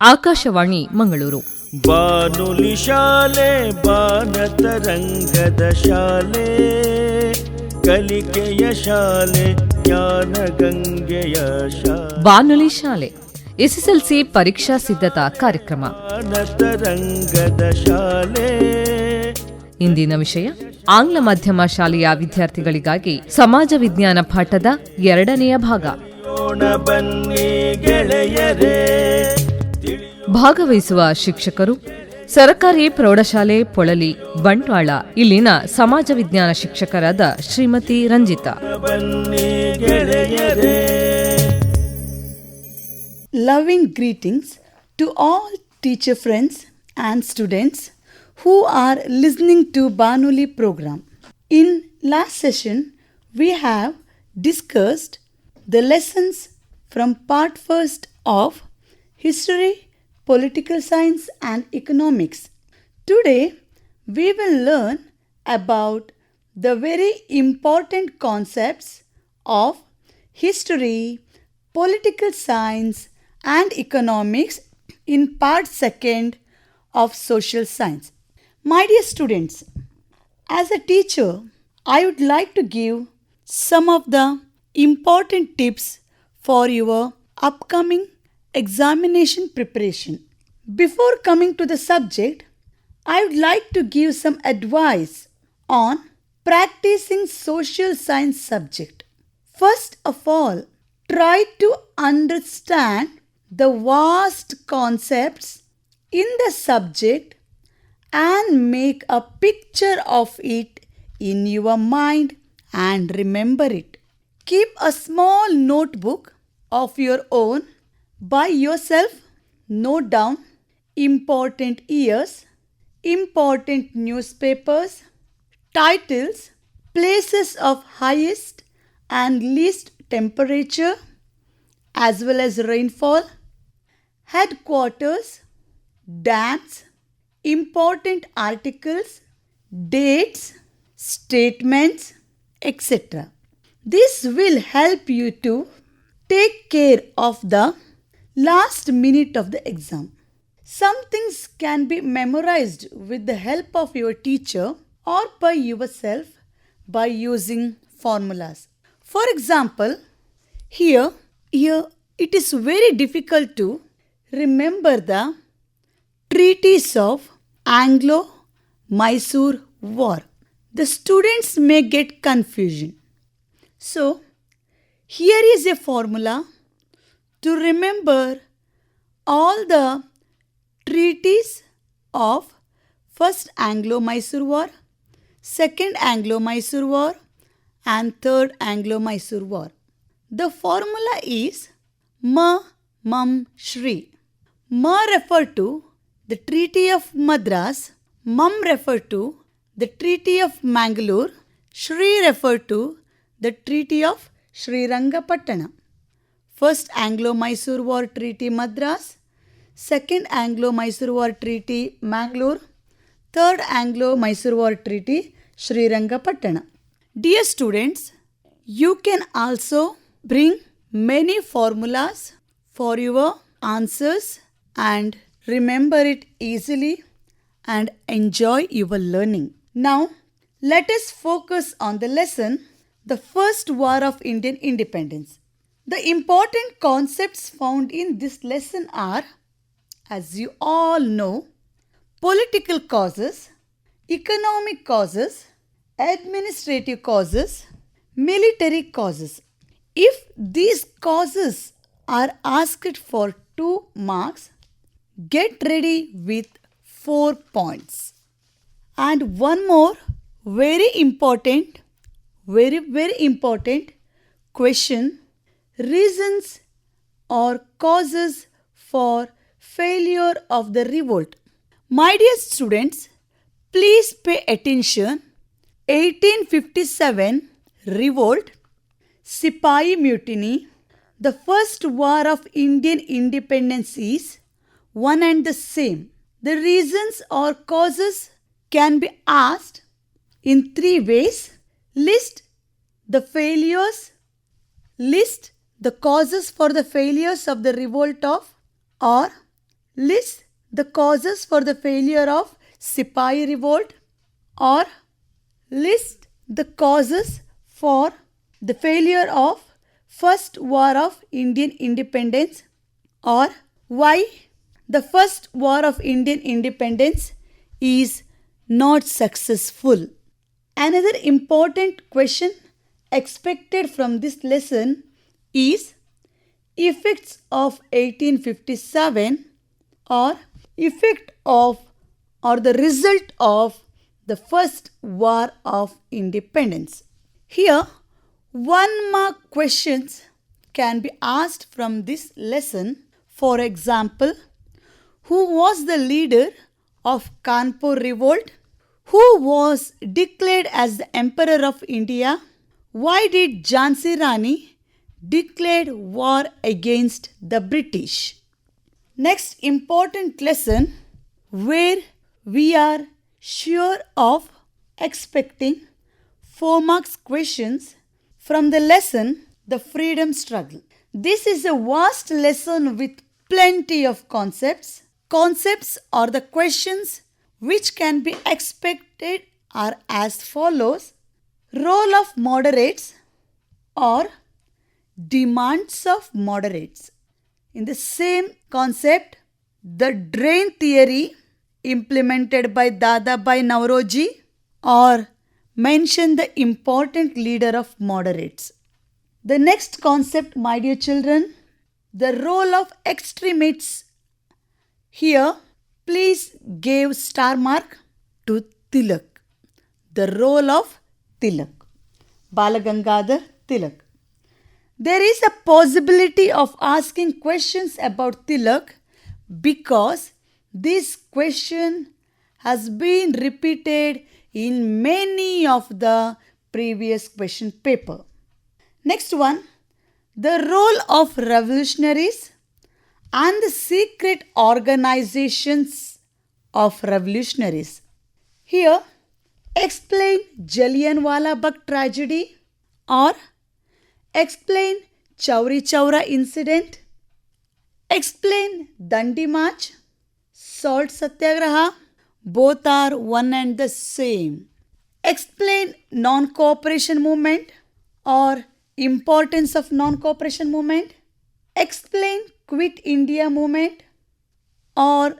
ಆಕಾಶವಾಣಿ ಮಂಗಳೂರು. ಬಾನುಲಿ ಶಾಲೆ ಬಾನತರಂಗದ ಶಾಲೆ, ಕಲಿಕೆಯ ಶಾಲೆ ಜ್ಞಾನ ಗಂಗೆಯ ಶಾಲೆ. ಬಾನುಲಿ ಶಾಲೆ ಎಸ್ಎಸ್ಎಲ್ಸಿ ಪರೀಕ್ಷಾ ಸಿದ್ಧತಾ ಕಾರ್ಯಕ್ರಮ. ಬಾನತರಂಗದ ಶಾಲೆ. ಇಂದಿನ ವಿಷಯ ಆಂಗ್ಲ ಮಾಧ್ಯಮ ಶಾಲೆಯ ವಿದ್ಯಾರ್ಥಿಗಳಿಗಾಗಿ ಸಮಾಜ ವಿಜ್ಞಾನ ಪಾಠದ 2ನೇ ಭಾಗ. ಬನ್ನಿ ಗೆಳೆಯರೇ. ಭಾಗವಹಿಸುವ ಶಿಕ್ಷಕರು ಸರಕಾರಿ ಪ್ರೌಢಶಾಲೆ ಪೊಳಲಿ ಬಂಟ್ವಾಳ ಇಲ್ಲಿನ ಸಮಾಜ ವಿಜ್ಞಾನ ಶಿಕ್ಷಕರಾದ Shrimati Ranjita. Loving greetings to all teacher friends and students who are listening to Banuli program. In last session, we have discussed the lessons from part first of History, Political Science and Economics. Today, we will learn about the very important concepts of History, Political Science and Economics in part second of Social Science. My dear students, as a teacher, I would like to give some of the important tips for your upcoming examination preparation. Before coming to the subject, I would like to give some advice on practicing social science subject. First of all, try to understand the vast concepts in the subject and make a picture of it in your mind and remember it. Keep a small notebook of your own by yourself. Note down important years, important newspapers, titles, places of highest and least temperature as well as rainfall, headquarters, dams, important articles, dates, statements, etc. This will help you to take care of the last minute of the exam. Some things can be memorized with the help of your teacher or by yourself by using formulas. For example, here it is very difficult to remember the treaties of Anglo-Mysore War. The students may get confusion. So, here is a formula to remember all the treaties of First Anglo-Mysore War, Second Anglo-Mysore War and Third Anglo-Mysore War. The formula is Ma, Mam, Shri. Ma refer to the Treaty of Madras, Mam refer to the Treaty of Mangaluru, Shri refer to the Treaty of Srirangapatna. First Anglo-Mysore War Treaty Madras, Second Anglo-Mysore War Treaty Mangaluru, Third Anglo-Mysore War Treaty Srirangapatna. Dear students, you can also bring many formulas for your answers and remember it easily and enjoy your learning. Now, let us focus on the lesson, the First War of Indian Independence. The important concepts found in this lesson are, as you all know, political causes, economic causes, administrative causes, military causes. If these causes are asked for 2 marks, get ready with 4 points. And one more very important question, reasons or causes for failure of the revolt. My dear students, please pay attention. 1857 revolt, Sipahi Mutiny, the first war of Indian independence is one and the same. The reasons or causes can be asked in 3 ways. List the failures, list the causes for the failures of the revolt of, or list the causes for the failure of Sipahi revolt, or list the causes for the failure of First War of Indian Independence, or why the First War of Indian Independence is not successful. Another important question expected from this lesson is effects of 1857, or effect of or the result of the First War of Independence. Here, 1-mark questions can be asked from this lesson. For example, who was the leader of Kanpur revolt? Who was declared as the Emperor of India? Why did Jhansi Rani declare war against the British? Next important lesson where we are sure of expecting 4 marks questions from the lesson The Freedom Struggle. This is a vast lesson with plenty of concepts. Concepts or the questions which can be expected are as follows: role of moderates or demands of moderates. In the same concept, the drain theory implemented by Dadabhai Nauroji, or mention the important leader of moderates. The next concept, my dear children, the role of extremists. Here, please give star mark to Tilak. The role of Tilak, Balagangadhar Tilak. There is a possibility of asking questions about Tilak because this question has been repeated in many of the previous question paper. Next one, the role of revolutionaries and the secret organizations of revolutionaries. Here, explain Jallianwala Bagh tragedy, or explain Chauri Chaura incident, explain Dandi March, Salt Satyagraha, both are one and the same. Explain non-cooperation movement or importance of non-cooperation movement. Explain Quit India movement, or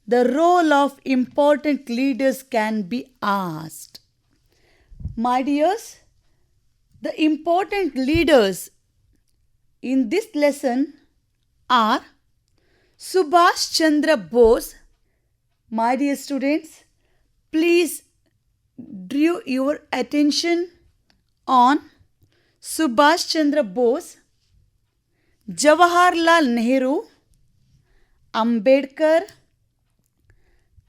the role of important leaders can be asked. My dears, the important leaders in this lesson are Subhash Chandra Bose. My dear students, please draw your attention on Subhash Chandra Bose, Jawaharlal Nehru, Ambedkar,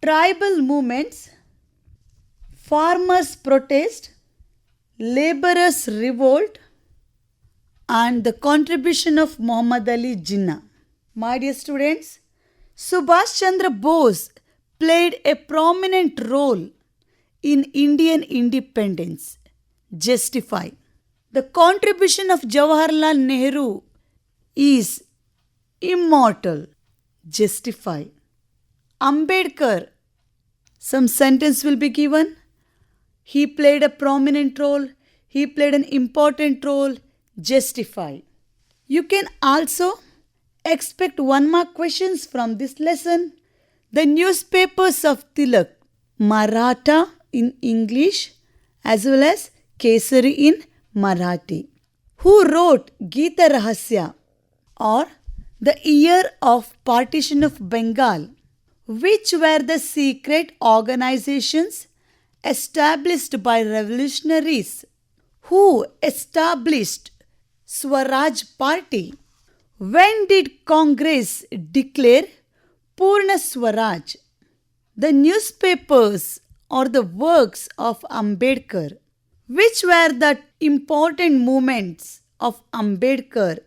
tribal movements, farmers' protest, laborers' revolt, and the contribution of Muhammad Ali Jinnah. My dear students, Subhash Chandra Bose played a prominent role in Indian independence. Justify. The contribution of Jawaharlal Nehru is immortal. Justify. Ambedkar, some sentence will be given. He played a prominent role. He played an important role. Justify. You can also expect 1-mark questions from this lesson. The newspapers of Tilak, Maratha in English as well as Kesari in Marathi. Who wrote Gita Rahasya, or the year of partition of Bengal? Which were the secret organizations established by revolutionaries? Who established Swaraj Party? When did Congress declare Purna Swaraj? The newspapers or the works of Ambedkar. Which were the important movements of Ambedkar?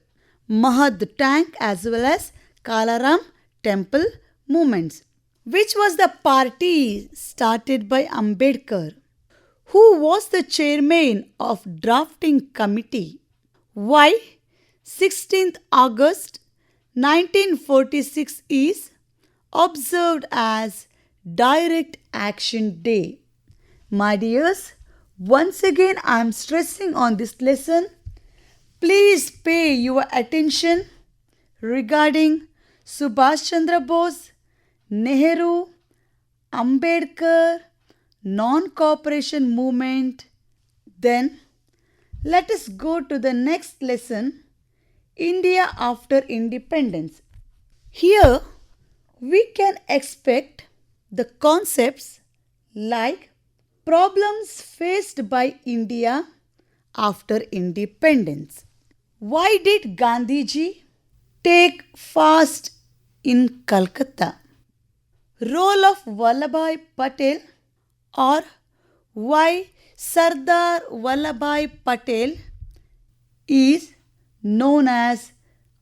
Mahad Tank as well as Kalaram Temple movements. Which was the party started by Ambedkar? Who was the chairman of drafting committee? Why 16th August 1946 is observed as Direct Action Day? My dears, once again I am stressing on this lesson. Please pay your attention regarding Subhash Chandra Bose, Nehru, Ambedkar, non-cooperation movement. Then let us go to the next lesson, India after independence. Here we can expect the concepts like problems faced by India after independence. Why did Gandhiji take fast in Calcutta? Role of Vallabhbhai Patel, or why Sardar Vallabhbhai Patel is known as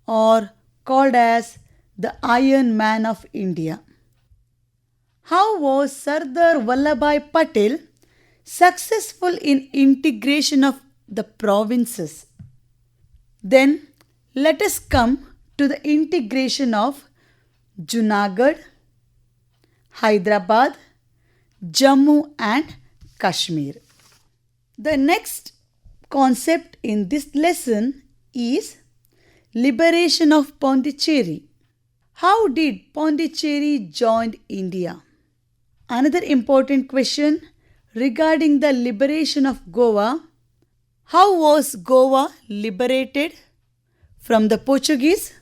or called as the Iron Man of India. How was Sardar Vallabhbhai Patel successful in integration of the provinces? Then let us come to the integration of Junagadh, Hyderabad, Jammu and Kashmir. The next concept in this lesson is liberation of Pondicherry. How did Pondicherry join India? Another important question regarding the liberation of Goa. How was Goa liberated from the Portuguese?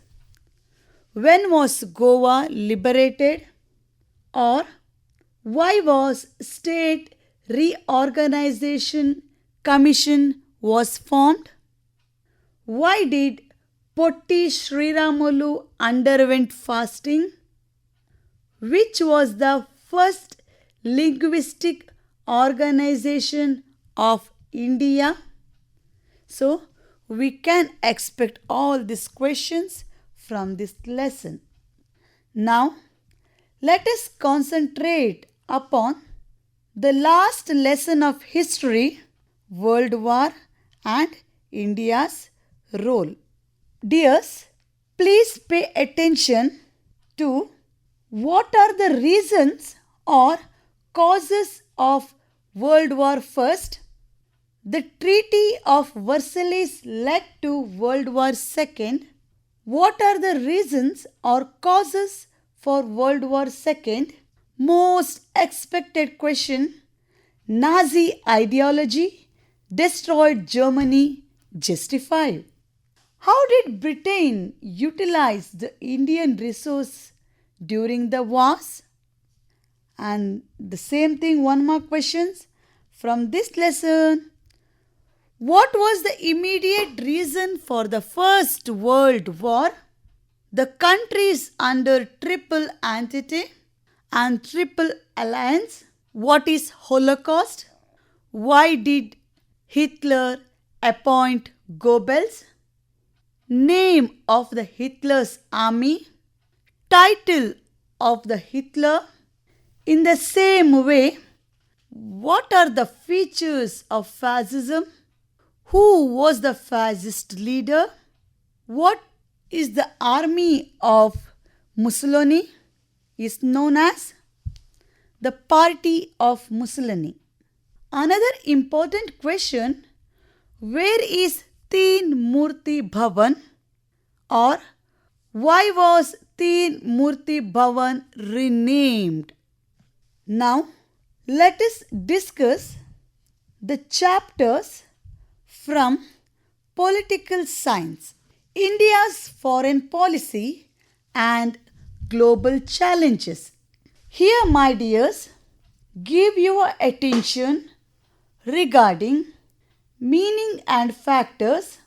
When was Goa liberated? Or why was State Reorganization Commission was formed? Why did Potti Sriramulu underwent fasting? Which was the first linguistic organization of India? So, we can expect all these questions from this lesson. Now, let us concentrate upon the last lesson of history, World War and India's role. Dears, please pay attention to what are the reasons or causes of World War I. The Treaty of Versailles led to World War II. What are the reasons or causes for World War II? Most expected question, Nazi ideology destroyed Germany, justify. How did Britain utilize the Indian resource during the wars? And the same thing, one more questions from this lesson. What was the immediate reason for the First World War? The countries under Triple Entente and Triple Alliance. What is Holocaust? Why did Hitler appoint Goebbels? Name of the Hitler's army. Title of the Hitler. In the same way, what are the features of fascism? Who was the fascist leader? What is the army of Mussolini? Is known as the party of Mussolini. Another important question, where is Teen Murti Bhavan, or why was Teen Murti Bhavan renamed? Now let us discuss the chapters from Political Science, India's Foreign Policy and Global Challenges. Here, my dears, give your attention regarding meaning and factors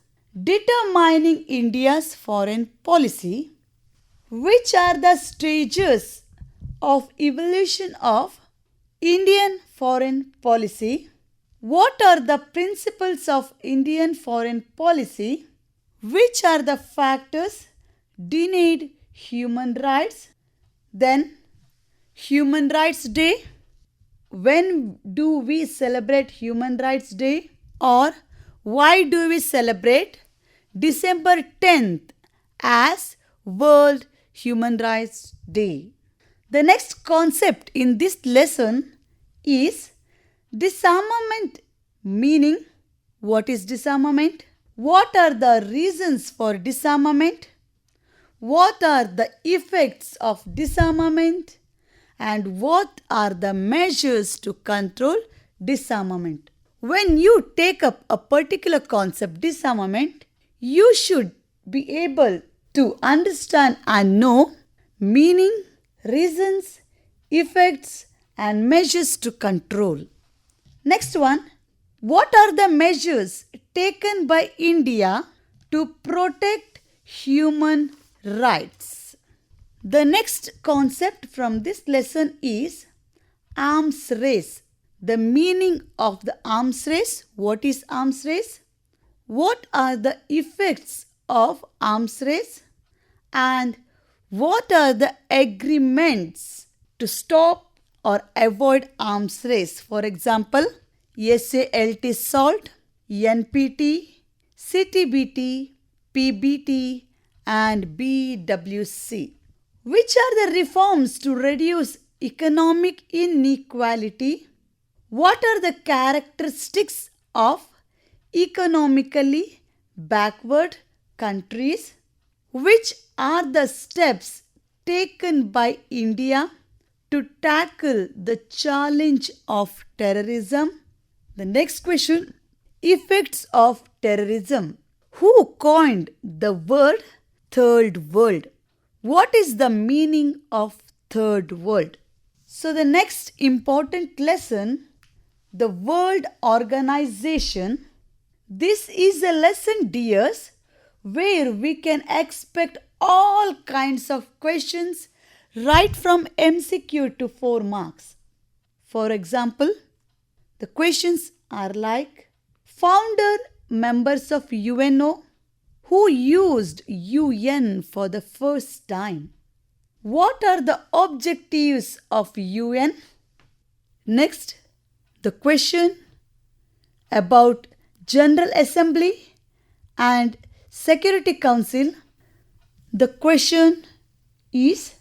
determining India's foreign policy. Which are the stages of evolution of Indian foreign policy? What are the principles of Indian foreign policy? Which are the factors denied human rights? Then, Human Rights Day. When do we celebrate Human Rights Day? Or why do we celebrate December 10th as World Human Rights Day? The next concept in this lesson is disarmament. Meaning, what is disarmament? What are the reasons for disarmament? What are the effects of disarmament? And what are the measures to control disarmament? When you take up a particular concept, disarmament, you should be able to understand and know meaning, reasons, effects, and measures to control. Next one, what are the measures taken by India to protect human rights? The next concept from this lesson is arms race. The meaning of the arms race. What is arms race? What are the effects of arms race? And what are the agreements to stop or avoid arms race? For example, SALT SALT, NPT, CTBT, PBT, and BWC. Which are the reforms to reduce economic inequality? What are the characteristics of economically backward countries? Which are the steps taken by India to tackle the challenge of terrorism? The next question, effects of terrorism. Who coined the word Third World? What is the meaning of Third World? So the next important lesson, the World Organization. This is a lesson, dears, where we can expect all kinds of questions right from MCQ to 4 marks. For example, the questions are like founder members of UNO, who used UN for the first time. What are the objectives of UN? Next, the question about General Assembly and Security Council. The question is,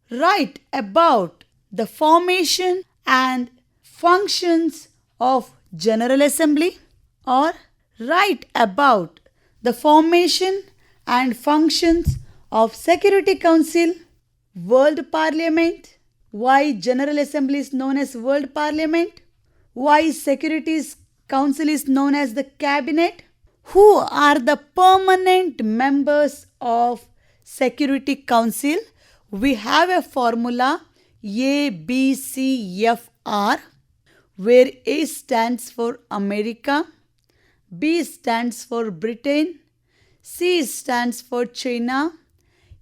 write about the formation and functions of General Assembly, or write about the formation and functions of Security Council, World Parliament, why General Assembly is known as World Parliament, why Security Council is known as the Cabinet, who are the permanent members of Security Council. We have a formula ABCFR, where A stands for America, B stands for Britain, C stands for China,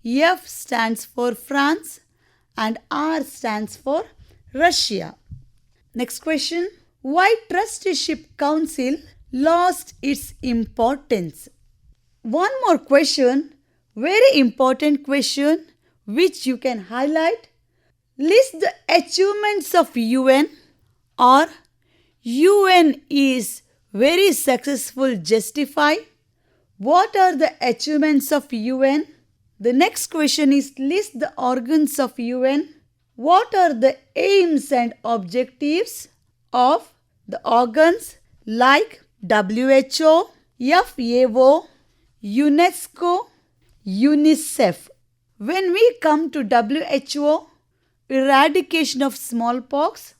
F stands for France, and R stands for Russia. Next question, why Trusteeship Council lost its importance? One more question, very important question which you can highlight. List the achievements of UN, or UN is very successful, justify. What are the achievements of UN? The next question is list the organs of UN. What are the aims and objectives of the organs like WHO, FAO, UNESCO, UNICEF? When we come to WHO, eradication of smallpox,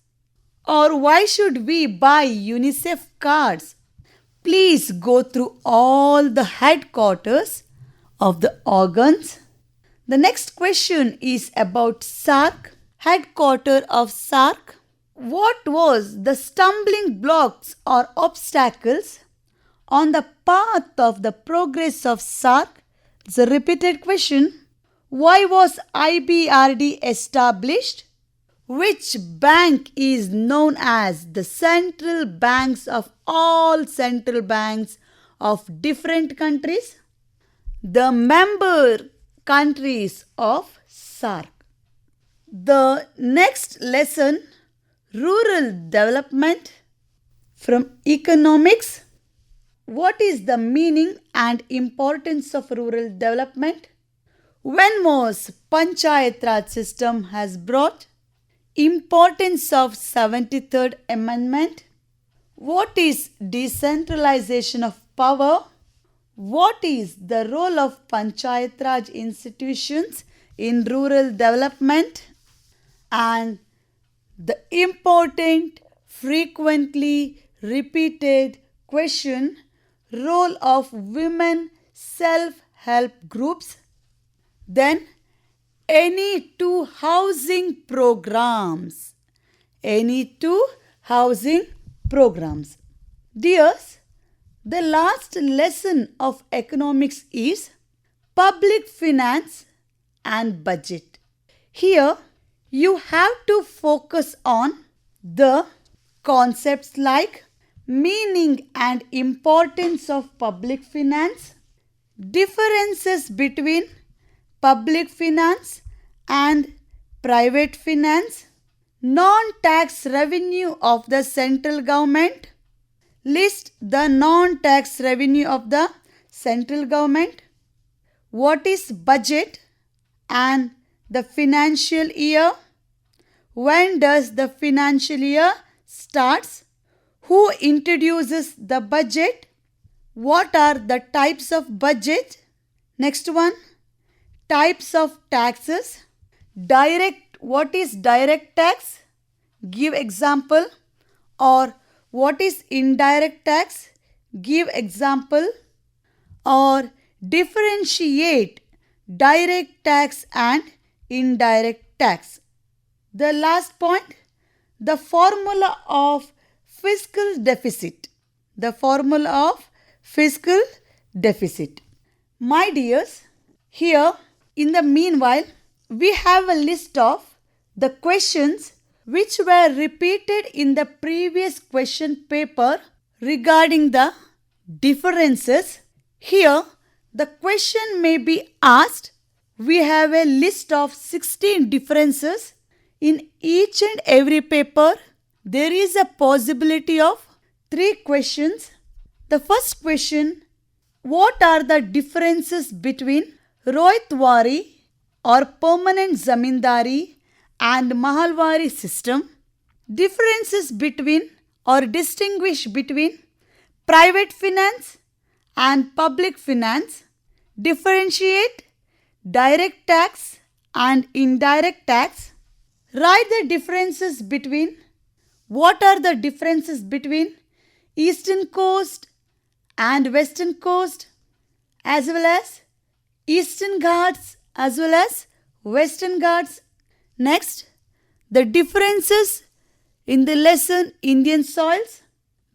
or why should we buy UNICEF cards? Please go through all the headquarters of the organs. The next question is about SARC, headquarter of SARC. What was the stumbling blocks or obstacles on the path of the progress of SARC? It's a repeated question. Why was IBRD established? Which bank is known as the central banks of all central banks of different countries? The member countries of SARC. The next lesson, rural development. From economics, what is the meaning and importance of rural development? When most Panchayat Raj system has brought importance of 73rd Amendment. What is decentralization of power? What is the role of Panchayat Raj institutions in rural development? And the important, frequently repeated question, role of women self-help groups. Then any two housing programs. Dears, the last lesson of economics is public finance and budget. Here, you have to focus on the concepts like meaning and importance of public finance, differences between public finance and private finance, non-tax revenue of the central government. List the non-tax revenue of the central government. What is budget and the financial year? When does the financial year starts? Who introduces the budget? What are the types of budget? Next one, types of taxes. What is direct tax? Give example. Or what is indirect tax? Give example. Or differentiate direct tax and indirect tax. The last point, the formula of fiscal deficit. My dears, here in the meanwhile, we have a list of the questions which were repeated in the previous question paper regarding the differences. Here, the question may be asked. We have a list of 16 differences. In each and every paper, there is a possibility of 3 questions. The first question, what are the differences between Rohitwari or permanent zamindari and Mahalwari system? Differences between or distinguish between private finance and public finance. Differentiate direct tax and indirect tax. Write the differences between. What are the differences between Eastern Coast and Western Coast, as well as Eastern Ghats as well as Western Ghats? Next, the differences in the lesson Indian soils,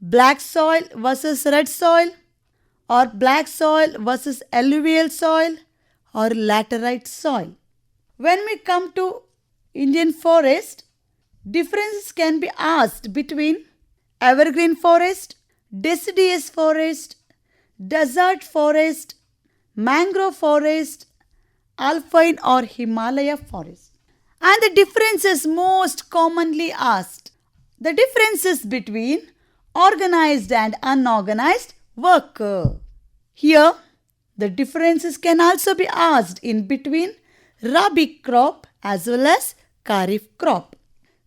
black soil versus red soil, or black soil versus alluvial soil, or laterite soil. When we come to Indian forest, differences can be asked between evergreen forest, deciduous forest, desert forest, mangrove forest, alpine or Himalaya forest. And the differences most commonly asked, the differences between organized and unorganized worker. Here, the differences can also be asked in between Rabi crop as well as Kharif crop.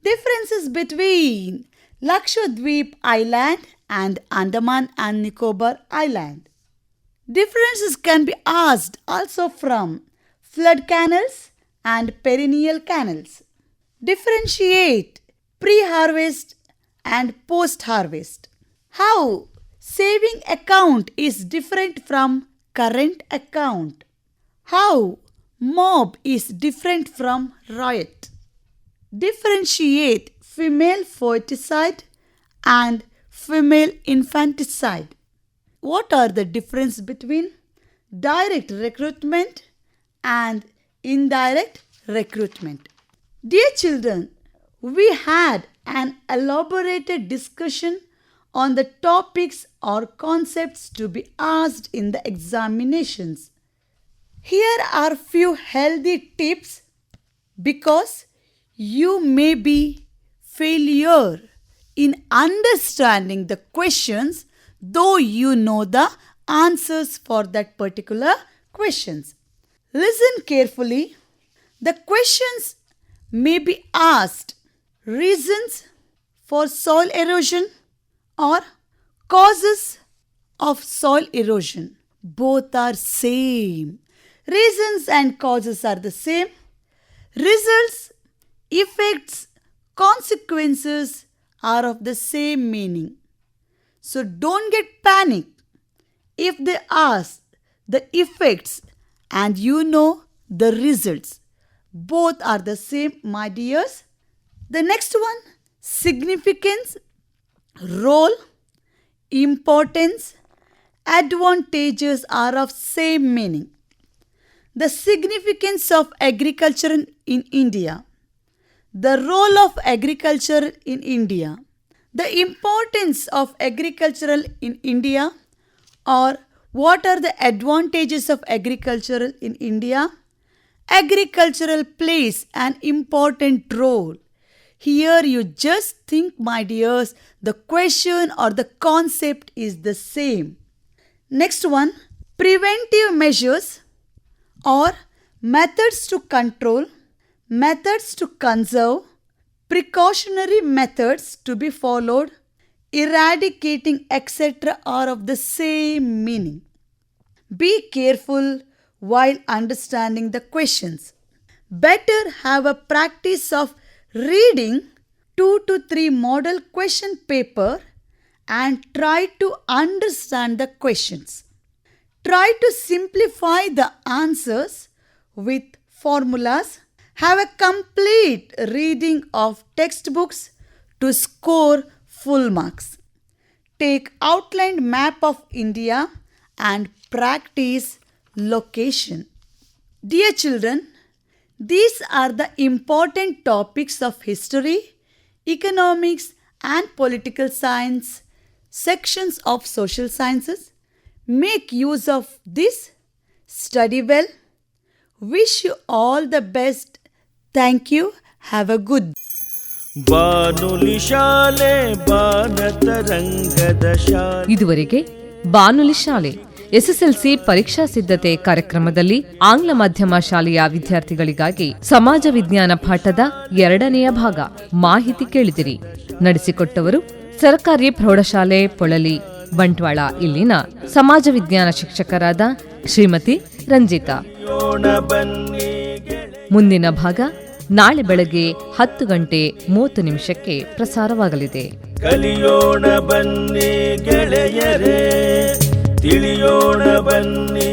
Differences between Lakshadweep Island and Andaman and Nicobar Island. Differences can be asked also from flood canals and perennial canals. Differentiate pre-harvest and post-harvest. How saving account is different from current account. How mob is different from riot. Differentiate female foeticide and female infanticide. What are the difference between direct recruitment and indirect recruitment? Dear children, we had an elaborated discussion on the topics or concepts to be asked in the examinations. Here are few healthy tips because you may be failure in understanding the questions though you know the answers for that particular questions. Listen carefully. The questions may be asked: reasons for soil erosion or causes of soil erosion. Both are same. Reasons and causes are the same. Results, effects, consequences are of the same meaning. So don't get panic if they ask the effects and you know the results. Both are the same, my dears. The next one: significance, role, importance, advantages are of same meaning. The significance of agriculture in India, the role of agriculture in India, the importance of agriculture in India, or what are the advantages of agriculture in India. Agricultural plays an important role. Here you just think, my dears, the question or the concept is the same. Next one: preventive measures or methods to control, methods to conserve, precautionary methods to be followed, eradicating, etc. are of the same meaning. Be careful while understanding the questions. Better have a practice of reading 2 to 3 model question paper and try to understand the questions. Try to simplify the answers with formulas. Have a complete reading of textbooks to score full marks. Take outlined map of India and practice location. Dear children, these are the important topics of history, economics and political science sections of social sciences. Make use of this. Study well. Wish you all the best. Thank you. Have a good ಬಾನುಲಿ ಶಾಲೆ ಬಾನತರಂಗದ ಶಾಲೆ. ಇದುವರೆಗೆ ಬಾನುಲಿ ಶಾಲೆ SSLC ಪರೀಕ್ಷಾ ಸಿದ್ಧತೆ ಕಾರ್ಯಕ್ರಮದಲ್ಲಿ ಆಂಗ್ಲ ಮಾಧ್ಯಮ ಶಾಲೆಯ ವಿದ್ಯಾರ್ಥಿಗಳಿಗಾಗಿ ಸಮಾಜ ವಿಜ್ಞಾನ ಪಾಠದ 2ನೇ ಭಾಗ ಮಾಹಿತಿ ಕೇಳಿದಿರಿ. ನಡೆಸಿಕೊಟ್ಟವರು ಸರ್ಕಾರಿ ಪ್ರೌಢಶಾಲೆ ಪೊಳಲಿ ಬಂಟ್ವಾಳ ಇಲ್ಲಿನ ಸಮಾಜ ವಿಜ್ಞಾನ ಶಿಕ್ಷಕರಾದ ಶ್ರೀಮತಿ ರಂಜಿತಾ. ಮುಂದಿನ ಭಾಗ ನಾಳೆ ಬೆಳಗ್ಗೆ 10:30 ಪ್ರಸಾರವಾಗಲಿದೆ. ಕಲಿಯೋಣ ಬನ್ನಿ ಗೆಳೆಯರೇ, ತಿಳಿಯೋಣ ಬನ್ನಿ.